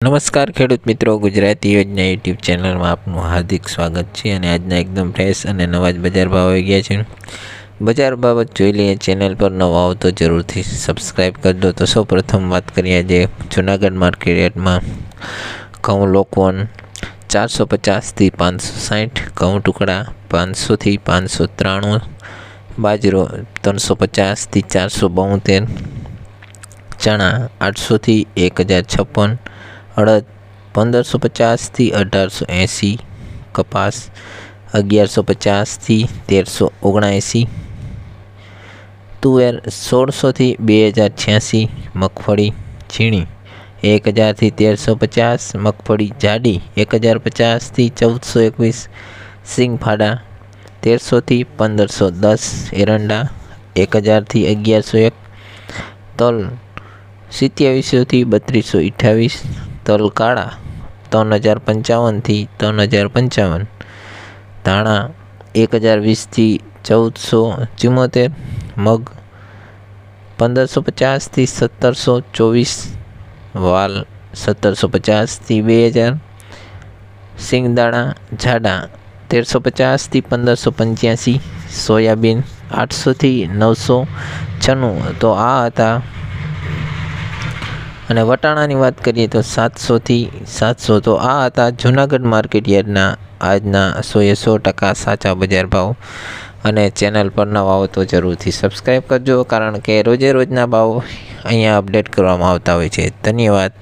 નમસ્કાર ખેડૂત મિત્રો, ગુજરાતી યોજના યુટ્યુબ ચેનલમાં આપનું હાર્દિક સ્વાગત છે। અને આજના એકદમ ફ્રેશ અને નવા જ બજાર ભાવ આવી ગયા છે। બજાર બાબત જોઈ લઈએ। ચેનલ પર નવા હો તો જરૂરથી સબસ્ક્રાઈબ કરી દો। તો સૌપ્રથમ વાત કરીએ આજે જૂનાગઢ માર્કેટ યાર્ડમાં ઘઉં લોકવન 450થી 560, ઘઉં ટુકડા 500થી 593, બાજરો 350થી 472, ચણા 800થી 1056, અડદ 1550થી 1880, કપાસ 1150થી 1379, તુવેર 1600થી 2086, મગફળી ઝીણી 1000થી 1350, મગફળી જાડી 1050થી 1421, સિંગફાડા 1300થી 1510, એરંડા 1000થી 1101, તલ 2700થી 3228, તલ કાળા 3055થી 3055, ધાણા 1020થી 1474, મગ 1550થી 1724, વાલ 1750થી 2000, સિંગદાણા જાડા 1350થી 1585, સોયાબીન 800થી 996। તો આ હતા। અને વટાણાની વાત કરીએ તો 700થી 700। તો આ હતા જૂનાગઢ માર્કેટ યાર્ડના આજના 100% સાચા બજાર ભાવ। અને ચેનલ પર નવા હો તો જરૂરથી સબસ્ક્રાઈબ કરજો, કારણ કે રોજે રોજના ભાવ અહીંયા અપડેટ કરવામાં આવતા હોય છે। ધન્યવાદ।